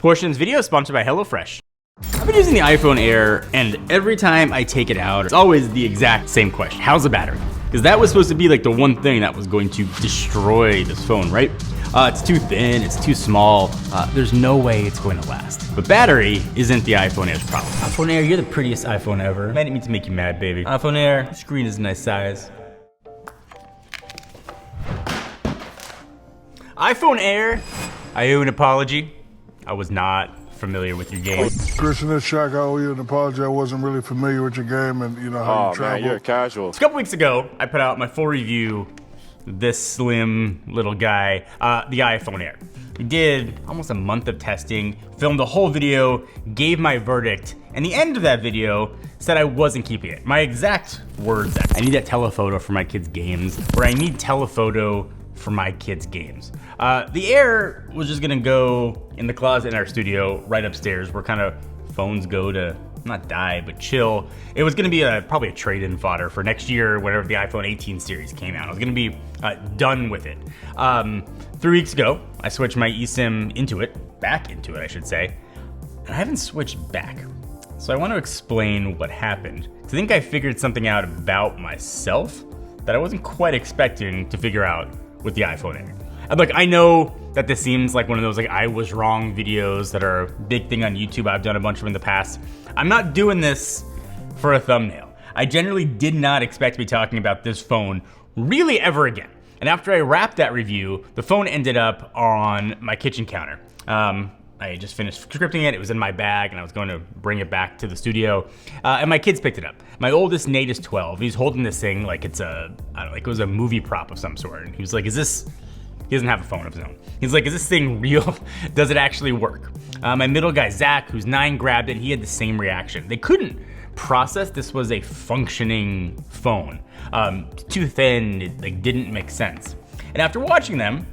Portion of this video is sponsored by HelloFresh. I've been using the iPhone Air, and every time I take it out, it's always the exact same question. How's the battery? Because that was supposed to be like the one thing that was going to destroy this phone, right? It's too thin, it's too small. There's no way it's going to last. But battery isn't the iPhone Air's problem. iPhone Air, you're the prettiest iPhone ever. I didn't mean to make you mad, baby. iPhone Air, the screen is a nice size. iPhone Air, I owe an apology. I was not familiar with your game. Christian, this Shaq, I owe you an apology. I wasn't really familiar with your game and how you travel. Man, you're a casual. A couple weeks ago, I put out my full review, this slim little guy, the iPhone Air. We did almost a month of testing, filmed a whole video, gave my verdict, and the end of that video said I wasn't keeping it. My exact words, I need that telephoto for my kids' games, or I need telephoto for my kids' games. The Air was just gonna go in the closet in our studio right upstairs where kind of phones go to not die, but chill. It was gonna be probably a trade-in fodder for next year whenever the iPhone 18 series came out. I was gonna be done with it. 3 weeks ago, I switched my eSIM back into it, I should say, and I haven't switched back. So I want to explain what happened. I think I figured something out about myself that I wasn't quite expecting to figure out with the iPhone Air. And look, I know that this seems like one of those like I was wrong videos that are a big thing on YouTube. I've done a bunch of them in the past. I'm not doing this for a thumbnail. I generally did not expect to be talking about this phone really ever again. And after I wrapped that review, the phone ended up on my kitchen counter. I just finished scripting it. It was in my bag and I was going to bring it back to the studio. And my kids picked it up. My oldest, Nate, is 12. He's holding this thing like it's I don't know, like it was a movie prop of some sort. And he was like, he doesn't have a phone of his own. He's like, is this thing real? Does it actually work? My middle guy, Zach, who's 9, grabbed it. He had the same reaction. They couldn't process this was a functioning phone. Too thin, it like didn't make sense. And after watching them,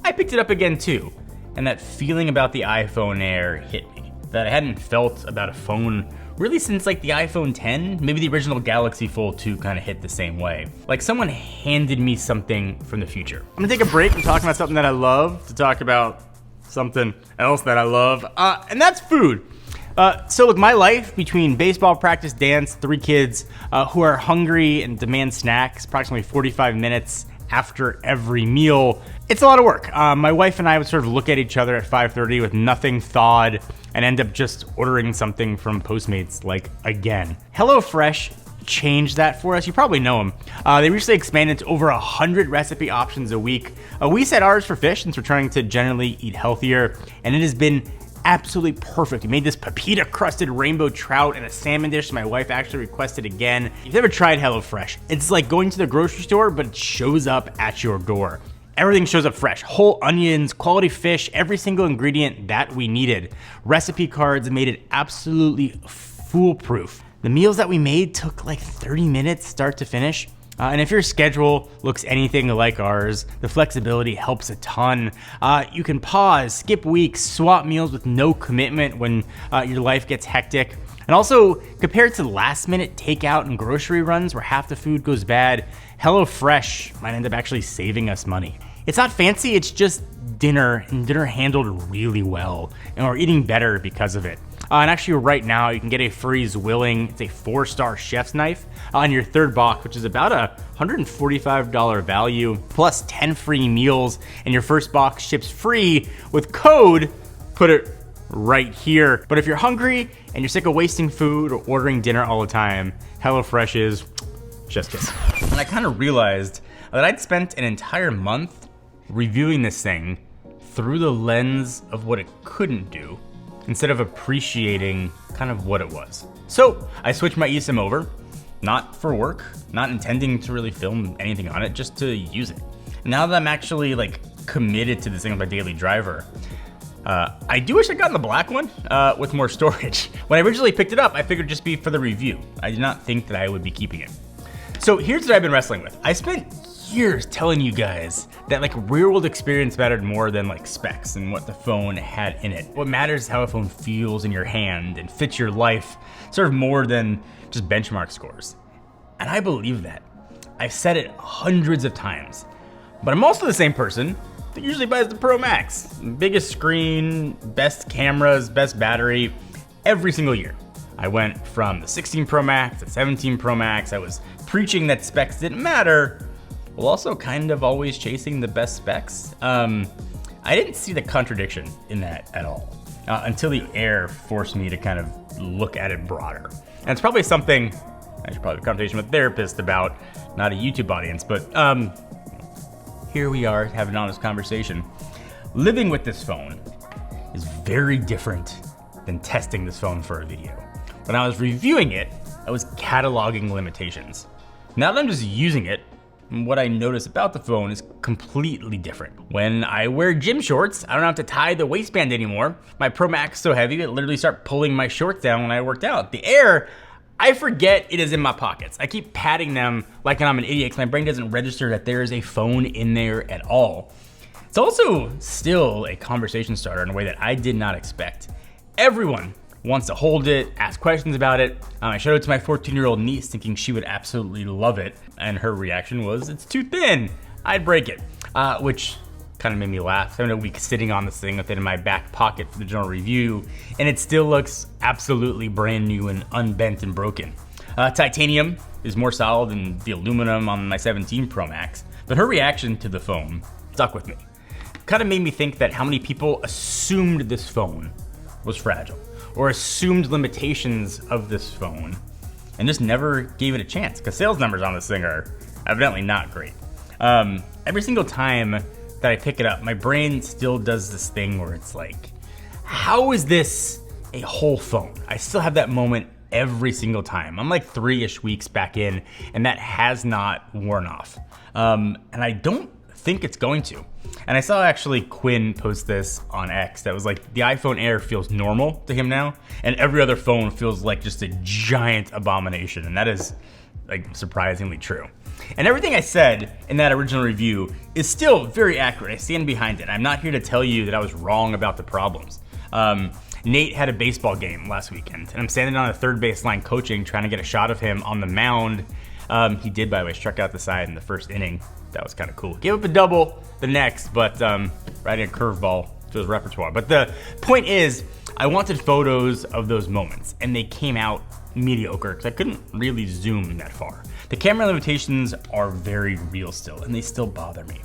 I picked it up again too. And that feeling about the iPhone Air hit me that I hadn't felt about a phone really since like the iPhone 10, maybe the original Galaxy Fold 2 kind of hit the same way. Like someone handed me something from the future. I'm gonna take a break from talking about something that I love to talk about something else that I love, and that's food. So look, my life between baseball practice, dance, 3 kids who are hungry and demand snacks, approximately 45 minutes after every meal. It's a lot of work. My wife and I would sort of look at each other at 5:30 with nothing thawed and end up just ordering something from Postmates, like again. HelloFresh changed that for us. You probably know them. They recently expanded to over 100 recipe options a week. We set ours for fish since we're trying to generally eat healthier, and it has been absolutely perfect. We made this pepita crusted rainbow trout and a salmon dish my wife actually requested again. If you've ever tried HelloFresh, it's like going to the grocery store, but it shows up at your door. Everything shows up fresh. Whole onions, quality fish, every single ingredient that we needed. Recipe cards made it absolutely foolproof. The meals that we made took like 30 minutes start to finish. And if your schedule looks anything like ours, the flexibility helps a ton. You can pause, skip weeks, swap meals with no commitment when your life gets hectic. And also, compared to last minute takeout and grocery runs where half the food goes bad, HelloFresh might end up actually saving us money. It's not fancy, it's just dinner, and dinner handled really well. And we're eating better because of it. And actually right now you can get a Freeze Willing, it's a 4-star chef's knife on your 3rd box, which is about a $145 value, plus 10 free meals, and your first box ships free with code, put it right here. But if you're hungry and you're sick of wasting food or ordering dinner all the time, HelloFresh is just kiss. And I kind of realized that I'd spent an entire month reviewing this thing through the lens of what it couldn't do, instead of appreciating kind of what it was. So I switched my eSIM over, not for work, not intending to really film anything on it, just to use it. Now that I'm actually like committed to this thing as my daily driver, I do wish I'd gotten the black one with more storage. When I originally picked it up, I figured it'd just be for the review. I did not think that I would be keeping it. So here's what I've been wrestling with. I spent years telling you guys that like real world experience mattered more than like specs and what the phone had in it. What matters is how a phone feels in your hand and fits your life, sort of more than just benchmark scores. And I believe that. I've said it hundreds of times, but I'm also the same person usually buys the Pro Max. Biggest screen, best cameras, best battery, every single year. I went from the 16 Pro Max to 17 Pro Max. I was preaching that specs didn't matter, while also kind of always chasing the best specs. I didn't see the contradiction in that at all until the Air forced me to kind of look at it broader. And it's probably something I should probably have a conversation with a therapist about, not a YouTube audience, but here we are having an honest conversation. Living with this phone is very different than testing this phone for a video. When I was reviewing it, I was cataloging limitations. Now that I'm just using it, what I notice about the phone is completely different. When I wear gym shorts, I don't have to tie the waistband anymore. My Pro Max is so heavy, it literally start pulling my shorts down when I worked out. The Air, I forget it is in my pockets. I keep patting them like I'm an idiot because my brain doesn't register that there is a phone in there at all. It's also still a conversation starter in a way that I did not expect. Everyone wants to hold it, ask questions about it. I showed it to my 14-year-old niece thinking she would absolutely love it. And her reaction was, it's too thin, I'd break it. Which kind of made me laugh. I spent a week sitting on this thing with it in my back pocket for the general review, and it still looks absolutely brand new and unbent and broken. Titanium is more solid than the aluminum on my 17 Pro Max, but her reaction to the phone stuck with me. Kind of made me think that how many people assumed this phone was fragile, or assumed limitations of this phone, and just never gave it a chance, because sales numbers on this thing are evidently not great. Every single time that I pick it up, my brain still does this thing where it's like, how is this a whole phone? I still have that moment every single time. I'm like 3-ish weeks back in, and that has not worn off. And I don't think it's going to. And I saw actually Quinn post this on X that was like, the iPhone Air feels normal to him now, and every other phone feels like just a giant abomination. And that is like surprisingly true. And everything I said in that original review is still very accurate. I stand behind it. I'm not here to tell you that I was wrong about the problems. Nate had a baseball game last weekend, and I'm standing on a third baseline coaching, trying to get a shot of him on the mound. He did, by the way, struck out the side in the first inning. That was kind of cool. Gave up a double the next, but right in a curveball to his repertoire. But the point is, I wanted photos of those moments, and they came out mediocre because I couldn't really zoom that far. The camera limitations are very real still, and they still bother me.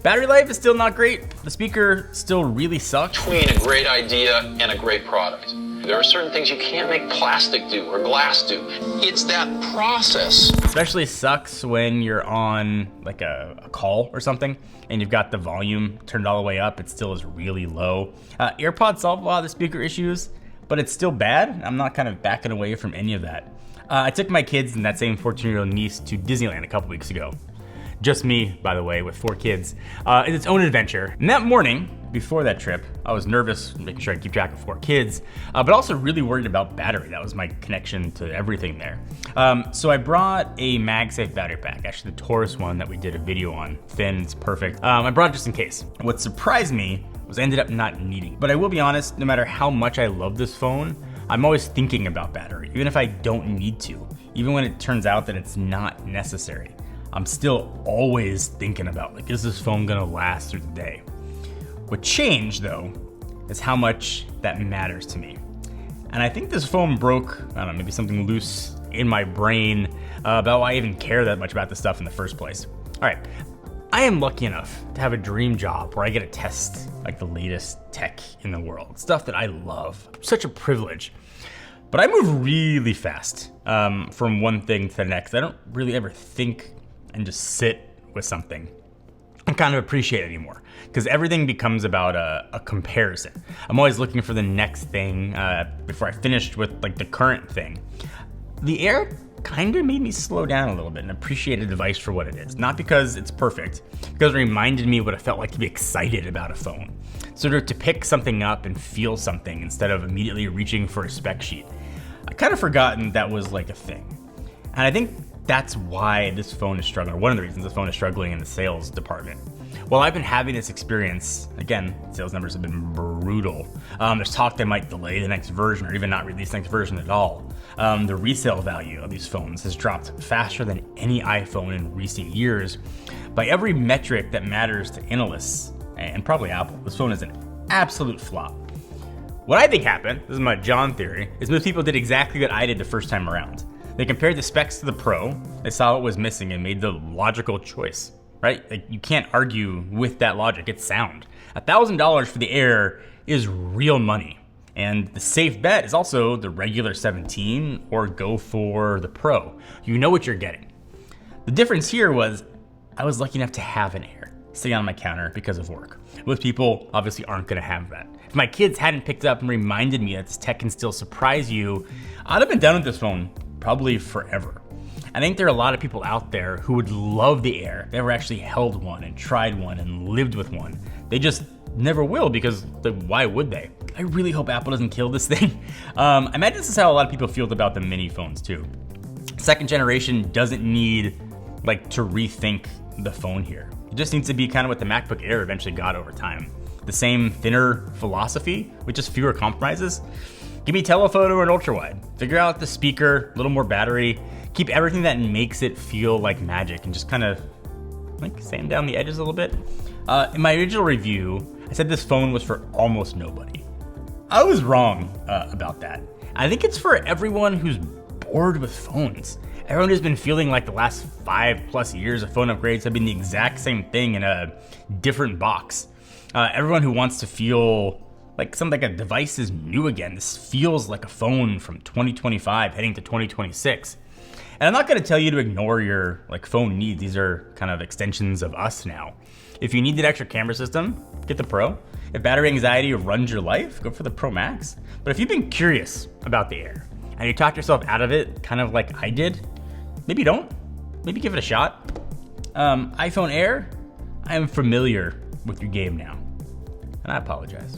Battery life is still not great. The speaker still really sucks. Between a great idea and a great product, there are certain things you can't make plastic do or glass do. It's that process. Especially sucks when you're on like a call or something and you've got the volume turned all the way up. It still is really low. AirPods solve a lot of the speaker issues, but it's still bad. I'm not kind of backing away from any of that. I took my kids and that same 14-year-old niece to Disneyland a couple weeks ago. Just me, by the way, with 4 kids. It's its own adventure. And that morning, before that trip, I was nervous, making sure I keep track of 4 kids, but also really worried about battery. That was my connection to everything there. So I brought a MagSafe battery pack, actually the Taurus one that we did a video on. Thin, it's perfect. I brought it just in case. What surprised me was I ended up not needing it. But I will be honest, no matter how much I love this phone, I'm always thinking about battery, even if I don't need to, even when it turns out that it's not necessary. I'm still always thinking about, like, is this phone gonna last through the day? What changed, though, is how much that matters to me. And I think this phone broke, I don't know, maybe something loose in my brain about why I even care that much about this stuff in the first place. All right, I am lucky enough to have a dream job where I get to test like the latest tech in the world, stuff that I love. Such a privilege. But I move really fast from one thing to the next. I don't really ever think and just sit with something and kind of appreciate it anymore, because everything becomes about a comparison. I'm always looking for the next thing before I finished with like the current thing. The Air kind of made me slow down a little bit and appreciate a device for what it is. Not because it's perfect, because it reminded me what it felt like to be excited about a phone. Sort of to pick something up and feel something instead of immediately reaching for a spec sheet. I kind of forgotten that was like a thing. And I think that's why this phone is struggling, or one of the reasons this phone is struggling in the sales department. Well, I've been having this experience, again, sales numbers have been brutal. There's talk they might delay the next version or even not release the next version at all. The resale value of these phones has dropped faster than any iPhone in recent years by every metric that matters to analysts. and probably Apple. This phone is an absolute flop. What I think happened, this is my John theory, is most people did exactly what I did the first time around. They compared the specs to the Pro, they saw what was missing and made the logical choice, right? Like, you can't argue with that logic, it's sound. $1,000 for the Air is real money. And the safe bet is also the regular 17 or go for the Pro. You know what you're getting. The difference here was I was lucky enough to have an Air sitting on my counter because of work. Most people obviously aren't gonna have that. If my kids hadn't picked up and reminded me that this tech can still surprise you, I'd have been done with this phone probably forever. I think there are a lot of people out there who would love the Air. They never actually held one and tried one and lived with one. They just never will because why would they? I really hope Apple doesn't kill this thing. I imagine this is how a lot of people feel about the mini phones too. Second generation doesn't need to rethink the phone here. It just needs to be kind of what the MacBook Air eventually got over time. The same thinner philosophy with just fewer compromises. Give me telephoto and ultra wide. Figure out the speaker, a little more battery. Keep everything that makes it feel like magic and just kind of sand down the edges a little bit. In my original review, I said this phone was for almost nobody. I was wrong about that. I think it's for everyone who's bored with phones. Everyone has been feeling like the last 5+ years of phone upgrades have been the exact same thing in a different box. Everyone who wants to feel like a device is new again. This feels like a phone from 2025 heading to 2026. And I'm not gonna tell you to ignore your phone needs. These are kind of extensions of us now. If you need an extra camera system, get the Pro. If battery anxiety runs your life, go for the Pro Max. But if you've been curious about the Air and you talked yourself out of it, kind of like I did, maybe don't. Maybe give it a shot. iPhone Air, I am familiar with your game now, and I apologize.